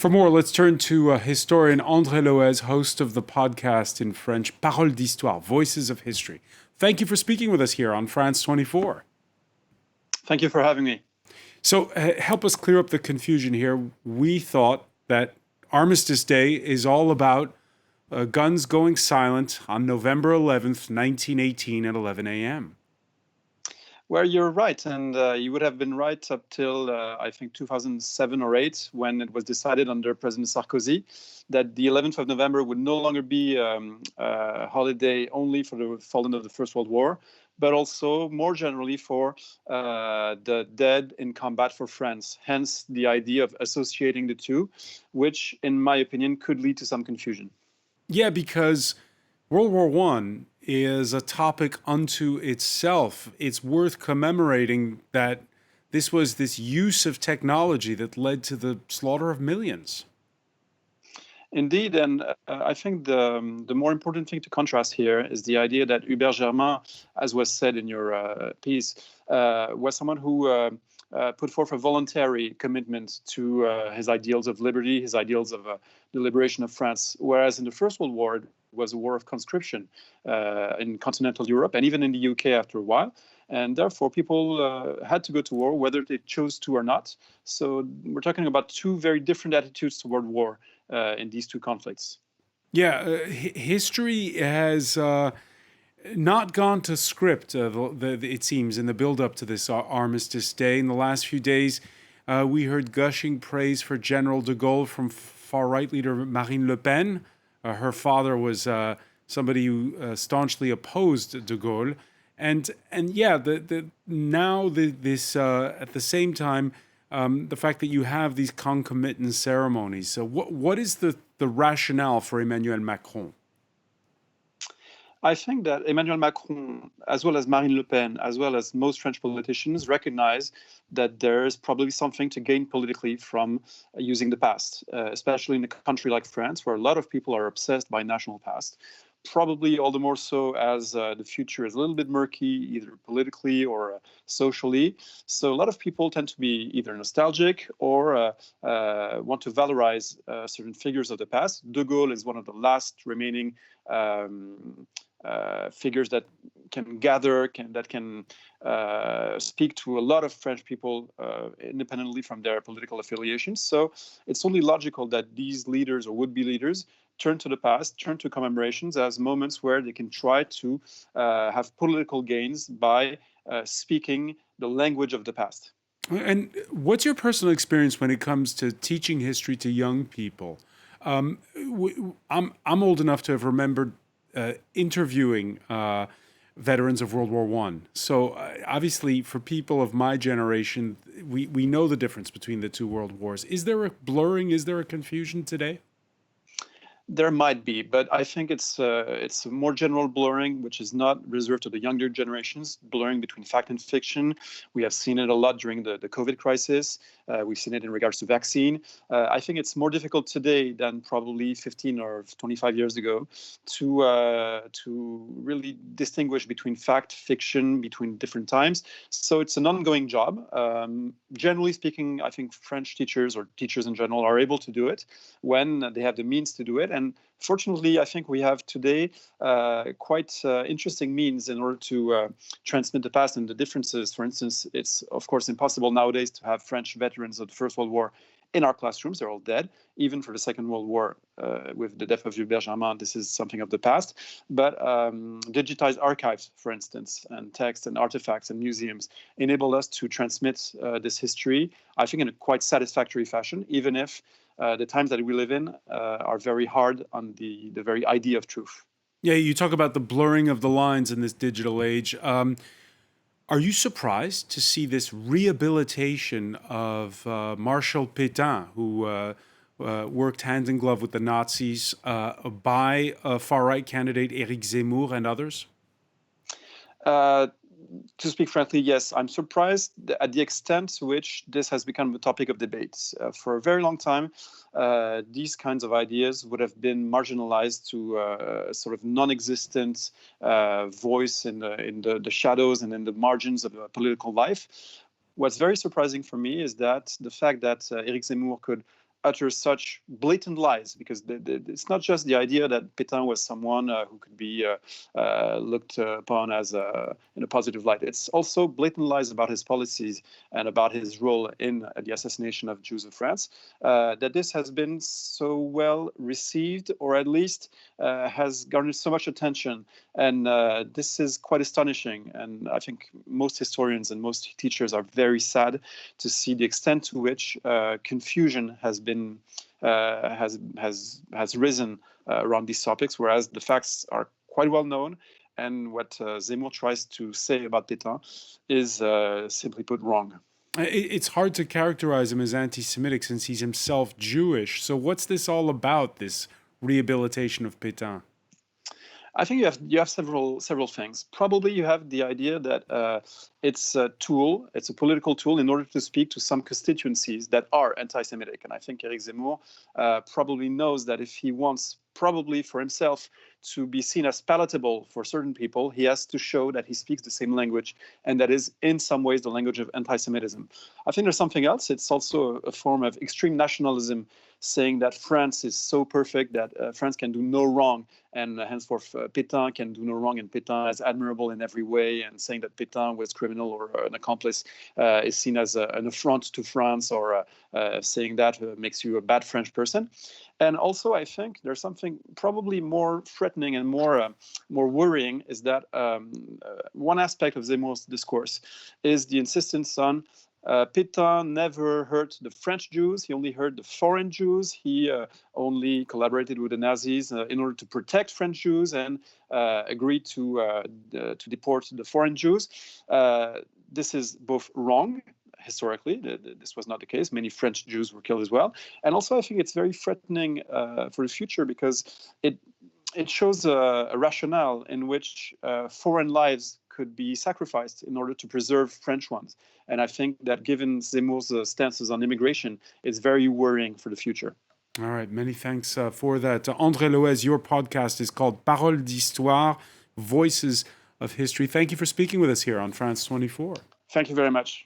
For more, let's turn to historian André Loez, host of the podcast in French, Paroles d'Histoire, Voices of History. Thank you for speaking with us here on France 24. Thank you for having me. So help us clear up the confusion here. We thought that Armistice Day is all about guns going silent on November 11th, 1918 at 11 a.m. Well, you're right, and you would have been right up till, I think, 2007 or 8, when it was decided under President Sarkozy that the 11th of November would no longer be a holiday only for the fallen of the First World War, but also more generally for the dead in combat for France. Hence the idea of associating the two, which, in my opinion, could lead to some confusion. Yeah, because World War I is a topic unto itself. It's worth commemorating that this was this use of technology that led to the slaughter of millions. Indeed, and I think the more important thing to contrast here is the idea that Hubert Germain, as was said in your piece, was someone who put forth a voluntary commitment to his ideals of liberty, his ideals of the liberation of France, whereas in the First World War, it was a war of conscription in continental Europe and even in the UK after a while. And therefore, people had to go to war, whether they chose to or not. So we're talking about two very different attitudes toward war in these two conflicts. Yeah, history has not gone to script, it seems, in the build-up to this Armistice Day. In the last few days, we heard gushing praise for General de Gaulle from far-right leader Marine Le Pen. Her father was somebody who staunchly opposed de Gaulle. And yeah, this at the same time, the fact that you have these concomitant ceremonies. So what is the rationale for Emmanuel Macron? I think that Emmanuel Macron, as well as Marine Le Pen, as well as most French politicians, recognize that there is probably something to gain politically from using the past, especially in a country like France, where a lot of people are obsessed by national past. Probably all the more so as the future is a little bit murky, either politically or socially. So a lot of people tend to be either nostalgic or want to valorize certain figures of the past. De Gaulle is one of the last remaining figures that can gather, that can speak to a lot of French people independently from their political affiliations. So it's only logical that these leaders or would-be leaders turn to the past, turn to commemorations as moments where they can try to have political gains by speaking the language of the past. And what's your personal experience when it comes to teaching history to young people? I'm old enough to have remembered interviewing veterans of World War I. So obviously, for people of my generation, we know the difference between the two world wars. Is there a blurring? Is there a confusion today? There might be, but I think it's a more general blurring, which is not reserved to the younger generations, blurring between fact and fiction. We have seen it a lot during the COVID crisis. We've seen it in regards to vaccine. I think it's more difficult today than probably 15 or 25 years ago to really distinguish between fact, fiction, between different times. So it's an ongoing job. Generally speaking, I think French teachers or teachers in general are able to do it when they have the means to do it. And fortunately, I think we have today quite interesting means in order to transmit the past and the differences. For instance, it's of course impossible nowadays to have French veterans of the First World War in our classrooms. They're all dead. Even for the Second World War, with the death of Hubert Germain, this is something of the past. But digitized archives, for instance, and texts and artifacts and museums enable us to transmit this history, I think, in a quite satisfactory fashion, even if the times that we live in are very hard on the very idea of truth. Yeah, you talk about the blurring of the lines in this digital age. Are you surprised to see this rehabilitation of Marshal Pétain, who worked hand in glove with the Nazis, by far-right candidate Éric Zemmour and others? To speak frankly, yes, I'm surprised at the extent to which this has become a topic of debate. For a very long time, these kinds of ideas would have been marginalized to a sort of non-existent voice in the shadows and in the margins of political life. What's very surprising for me is that the fact that Éric Zemmour could utter such blatant lies, because it's not just the idea that Pétain was someone who could be looked upon as in a positive light. It's also blatant lies about his policies and about his role in the assassination of Jews of France, that this has been so well received, or at least has garnered so much attention. And this is quite astonishing. And I think most historians and most teachers are very sad to see the extent to which confusion has risen around these topics, whereas the facts are quite well known. And what Zemmour tries to say about Pétain is simply put wrong. It's hard to characterize him as anti-Semitic since he's himself Jewish. So what's this all about, this rehabilitation of Pétain? I think you have several things. Probably you have the idea that it's a tool, it's a political tool in order to speak to some constituencies that are anti-Semitic. And I think Éric Zemmour probably knows that if he wants, probably for himself, to be seen as palatable for certain people, he has to show that he speaks the same language, and that is in some ways the language of anti-Semitism. I think there's something else. It's also a form of extreme nationalism, saying that France is so perfect that France can do no wrong, and henceforth Pétain can do no wrong, and Pétain is admirable in every way, and saying that Pétain was criminal or an accomplice is seen as an affront to France, or saying that makes you a bad French person. And also, I think there's something probably more threatening and more worrying, is that one aspect of Zemmour's discourse is the insistence on Pétain never hurt the French Jews. He only hurt the foreign Jews. He only collaborated with the Nazis in order to protect French Jews, and agreed to deport the foreign Jews. This is both wrong. Historically, this was not the case. Many French Jews were killed as well. And also, I think it's very threatening for the future, because it shows a rationale in which foreign lives could be sacrificed in order to preserve French ones. And I think that, given Zemmour's stances on immigration, it's very worrying for the future. All right, many thanks for that. André Loez, your podcast is called Paroles d'Histoire, Voices of History. Thank you for speaking with us here on France 24. Thank you very much.